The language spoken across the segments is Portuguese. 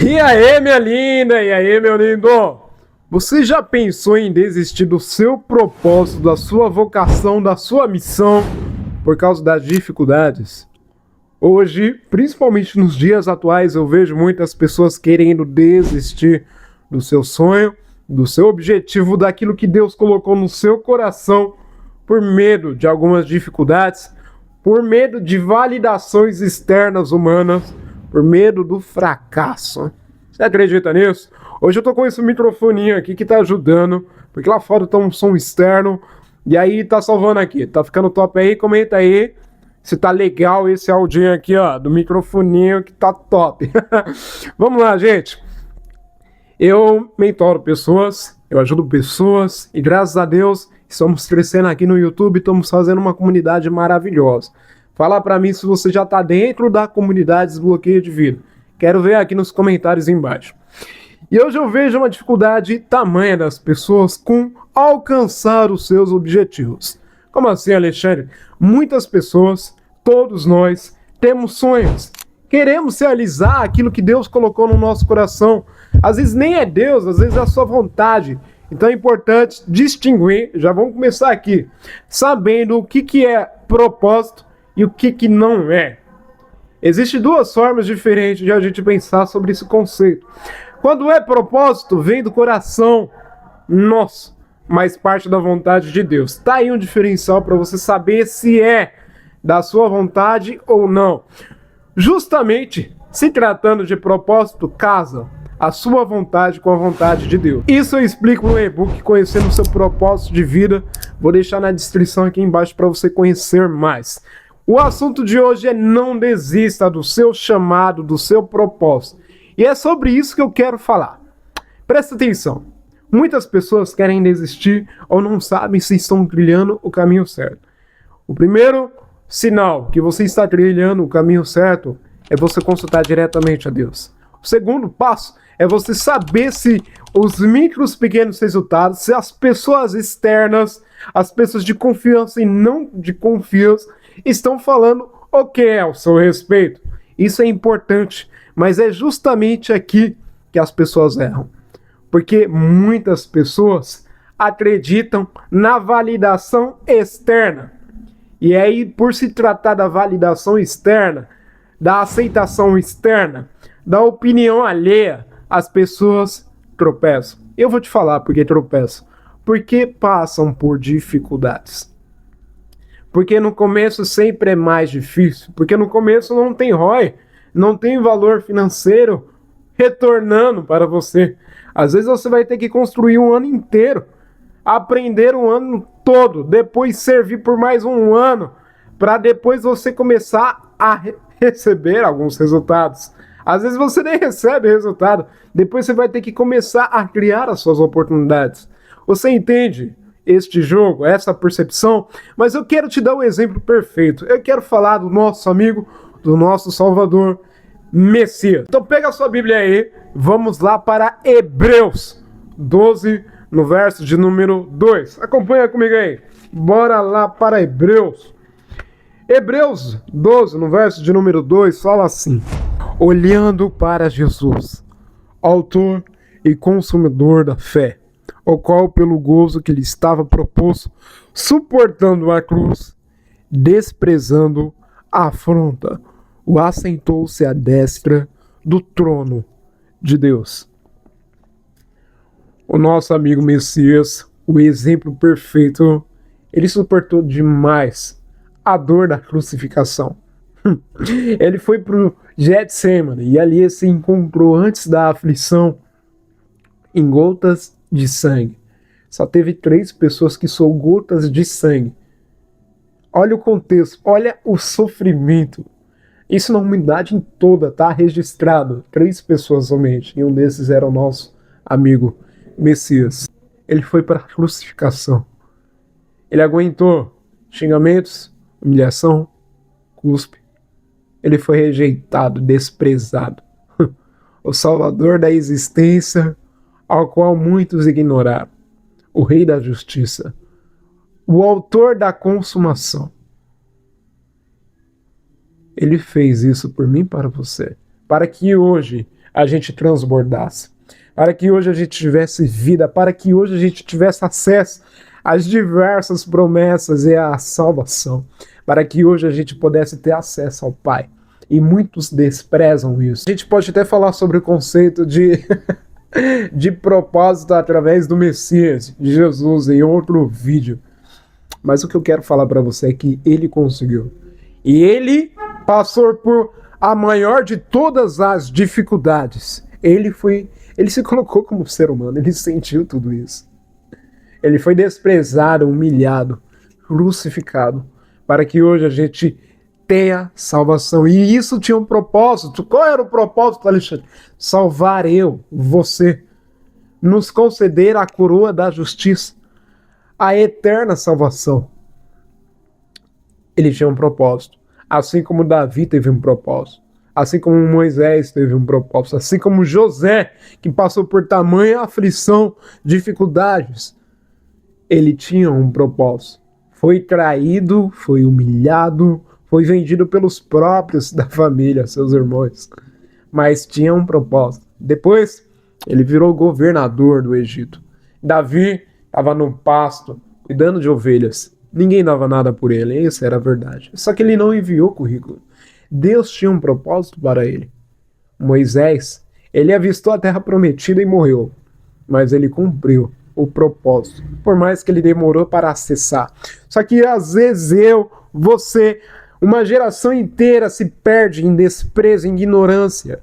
E aí, minha linda? E aí, meu lindo? Você já pensou em desistir do seu propósito, da sua vocação, da sua missão por causa das dificuldades? Hoje, principalmente nos dias atuais, eu vejo muitas pessoas querendo desistir do seu sonho, do seu objetivo, daquilo que Deus colocou no seu coração por medo de algumas dificuldades, por medo de validações externas humanas, por medo do fracasso. Você acredita nisso? Hoje eu tô com esse microfoninho aqui que tá ajudando, porque lá fora tá um som externo, e aí tá salvando aqui. Tá ficando top aí? Comenta aí se tá legal esse áudio aqui, ó, do microfoninho que tá top. Vamos lá, gente. Eu mentoro pessoas, eu ajudo pessoas, e graças a Deus estamos crescendo aqui no YouTube, estamos fazendo uma comunidade maravilhosa. Fala pra mim se você já tá dentro da comunidade Desbloqueio de Vida. Quero ver aqui nos comentários embaixo. E hoje eu vejo uma dificuldade tamanha das pessoas com alcançar os seus objetivos. Como assim, Alexandre? Muitas pessoas, todos nós, temos sonhos. Queremos realizar aquilo que Deus colocou no nosso coração. Às vezes nem é Deus, às vezes é a sua vontade. Então é importante distinguir, já vamos começar aqui, sabendo o que é propósito e o que não é. Existem duas formas diferentes de a gente pensar sobre esse conceito. Quando é propósito, vem do coração nosso, mas parte da vontade de Deus. Tá aí um diferencial para você saber se é da sua vontade ou não. Justamente, se tratando de propósito, casa a sua vontade com a vontade de Deus. Isso eu explico no e-book Conhecendo o Seu Propósito de Vida. Vou deixar na descrição aqui embaixo para você conhecer mais. O assunto de hoje é não desista do seu chamado, do seu propósito. E é sobre isso que eu quero falar. Presta atenção. Muitas pessoas querem desistir ou não sabem se estão trilhando o caminho certo. O primeiro sinal que você está trilhando o caminho certo é você consultar diretamente a Deus. O segundo passo é você saber se os micros pequenos resultados, se as pessoas externas, as pessoas de confiança e não de confiança, estão falando o que é ao seu respeito. Isso é importante, mas é justamente aqui que as pessoas erram. Porque muitas pessoas acreditam na validação externa. E aí, por se tratar da validação externa, da aceitação externa, da opinião alheia, as pessoas tropeçam. Eu vou te falar por que tropeçam. Porque passam por dificuldades. Porque no começo sempre é mais difícil. Porque no começo não tem ROI, não tem valor financeiro retornando para você. Às vezes você vai ter que construir um ano inteiro, aprender um ano todo, depois servir por mais um ano, para depois você começar a receber alguns resultados. Às vezes você nem recebe resultado, depois você vai ter que começar a criar as suas oportunidades. Você entende este jogo, essa percepção? Mas eu quero te dar um exemplo perfeito. Eu quero falar do nosso amigo, do nosso Salvador, Messias. Então pega a sua Bíblia aí, vamos lá para Hebreus 12, no verso de número 2. Acompanha comigo aí. Bora lá para Hebreus. Hebreus 12, no verso de número 2, fala assim: olhando para Jesus, autor e consumidor da fé, o qual pelo gozo que lhe estava proposto, suportando a cruz, desprezando a afronta, o assentou-se à destra do trono de Deus. O nosso amigo Messias, o exemplo perfeito, ele suportou demais a dor da crucificação. Ele foi para o Getsemane e ali se encontrou antes da aflição em gotas de sangue. Só teve 3 pessoas que são gotas de sangue. Olha o contexto, olha o sofrimento. Isso na humanidade toda está registrado. 3 pessoas somente. E um desses era o nosso amigo Messias. Ele foi para a crucificação. Ele aguentou xingamentos, humilhação, cuspe. Ele foi rejeitado, desprezado. O Salvador da existência, ao qual muitos ignoraram. O Rei da Justiça. O autor da consumação. Ele fez isso por mim e para você. Para que hoje a gente transbordasse, para que hoje a gente tivesse vida, para que hoje a gente tivesse acesso às diversas promessas e à salvação, para que hoje a gente pudesse ter acesso ao Pai. E muitos desprezam isso. A gente pode até falar sobre o conceito de, de propósito através do Messias, de Jesus, em outro vídeo. Mas o que eu quero falar para você é que ele conseguiu. E ele passou por a maior de todas as dificuldades. Ele se colocou como ser humano, ele sentiu tudo isso. Ele foi desprezado, humilhado, crucificado, para que hoje a gente tenha salvação. E isso tinha um propósito. Qual era o propósito, Alexandre? Salvar você, nos conceder a coroa da justiça, a eterna salvação. Ele tinha um propósito. Assim como Davi teve um propósito. Assim como Moisés teve um propósito. Assim como José, que passou por tamanha aflição, dificuldades. Ele tinha um propósito. Foi traído, foi humilhado, foi vendido pelos próprios da família, seus irmãos. Mas tinha um propósito. Depois, ele virou governador do Egito. Davi estava no pasto, cuidando de ovelhas. Ninguém dava nada por ele, essa era a verdade. Só que ele não enviou currículo. Deus tinha um propósito para ele. Moisés, ele avistou a terra prometida e morreu. Mas ele cumpriu o propósito, por mais que ele demorou para acessar. Só que às vezes você, uma geração inteira se perde em desprezo, em ignorância,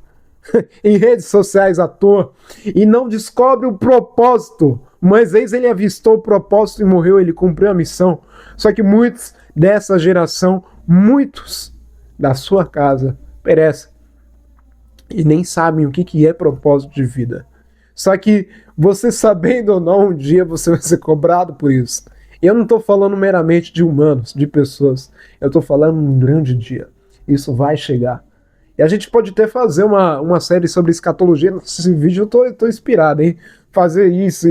em redes sociais à toa, e não descobre o propósito. Moisés, ele avistou o propósito e morreu, ele cumpriu a missão. Só que muitos dessa geração, muitos da sua casa, perecem e nem sabem o que é propósito de vida. Só que você sabendo ou não, um dia você vai ser cobrado por isso. Eu não estou falando meramente de humanos, de pessoas. Eu estou falando um grande dia. Isso vai chegar. E a gente pode até fazer uma série sobre escatologia. Nesse vídeo eu tô inspirado, hein? Fazer isso.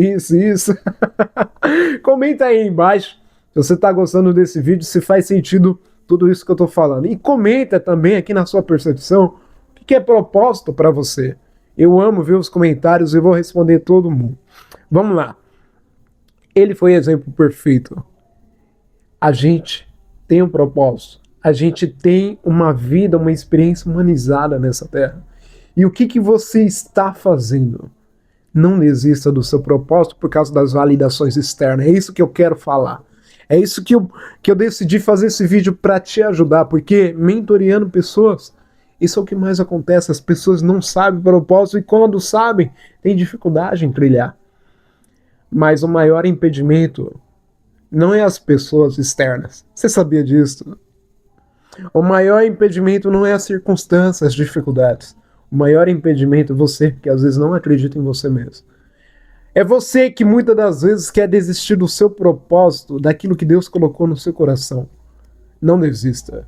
Comenta aí embaixo se você está gostando desse vídeo, se faz sentido tudo isso que eu estou falando. E comenta também aqui na sua percepção o que é propósito para você. Eu amo ver os comentários e vou responder todo mundo. Vamos lá. Ele foi exemplo perfeito. A gente tem um propósito. A gente tem uma vida, uma experiência humanizada nessa terra. E o que você está fazendo? Não desista do seu propósito por causa das validações externas. É isso que eu quero falar. É isso que eu decidi fazer esse vídeo para te ajudar. Porque mentoreando pessoas, isso é o que mais acontece. As pessoas não sabem o propósito e quando sabem, tem dificuldade em trilhar. Mas o maior impedimento não é as pessoas externas. Você sabia disso? O maior impedimento não é as circunstâncias, as dificuldades. O maior impedimento é você, que às vezes não acredita em você mesmo. É você que muitas das vezes quer desistir do seu propósito, daquilo que Deus colocou no seu coração. Não desista.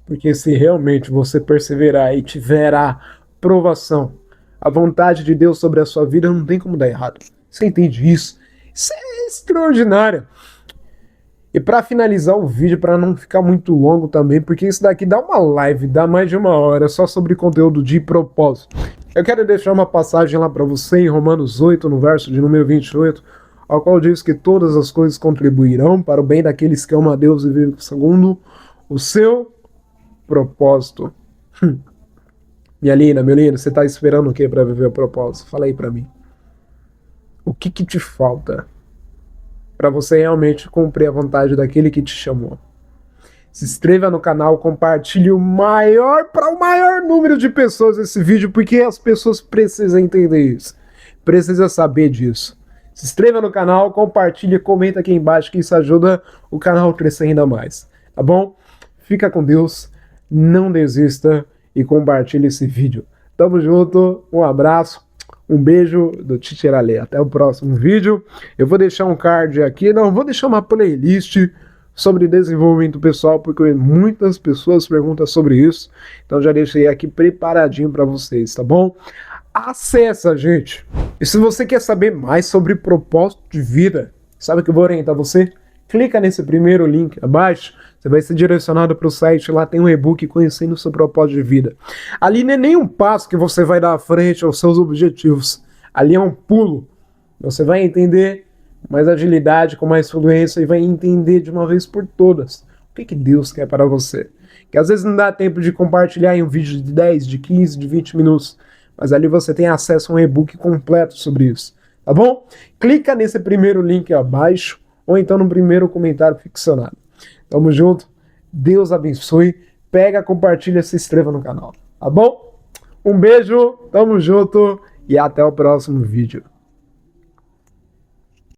Porque se realmente você perseverar e tiver a provação, a vontade de Deus sobre a sua vida, não tem como dar errado. Você entende isso? Isso é extraordinário. E para finalizar o vídeo, para não ficar muito longo também, porque isso daqui dá uma live, dá mais de 1 hora, só sobre conteúdo de propósito. Eu quero deixar uma passagem lá para você em Romanos 8, no verso de número 28, ao qual diz que todas as coisas contribuirão para o bem daqueles que amam a Deus e vivem segundo o seu propósito. Minha linda, meu lindo, você está esperando o que para viver o propósito? Fala aí para mim. O que te falta para você realmente cumprir a vontade daquele que te chamou? Se inscreva no canal, compartilhe para o maior número de pessoas esse vídeo, porque as pessoas precisam entender isso. Precisam saber disso. Se inscreva no canal, compartilhe, comenta aqui embaixo que isso ajuda o canal a crescer ainda mais. Tá bom? Fica com Deus, não desista e compartilhe esse vídeo. Tamo junto, um abraço. Um beijo do Titiaralê. Até o próximo vídeo. Eu vou deixar um card aqui. Não, vou deixar uma playlist sobre desenvolvimento pessoal, porque muitas pessoas perguntam sobre isso. Então já deixei aqui preparadinho para vocês, tá bom? Acessa, gente. E se você quer saber mais sobre propósito de vida, sabe o que eu vou orientar você? Clica nesse primeiro link abaixo, você vai ser direcionado para o site, lá tem um e-book Conhecendo o Seu Propósito de Vida. Ali não é nem um passo que você vai dar à frente aos seus objetivos, ali é um pulo. Você vai entender com mais agilidade, com mais fluência e vai entender de uma vez por todas o que Deus quer para você. Que às vezes não dá tempo de compartilhar em um vídeo de 10, de 15, de 20 minutos, mas ali você tem acesso a um e-book completo sobre isso, tá bom? Clica nesse primeiro link abaixo, ou então no primeiro comentário ficcionado. Tamo junto, Deus abençoe, pega, compartilha, se inscreva no canal, tá bom? Um beijo, tamo junto e até o próximo vídeo.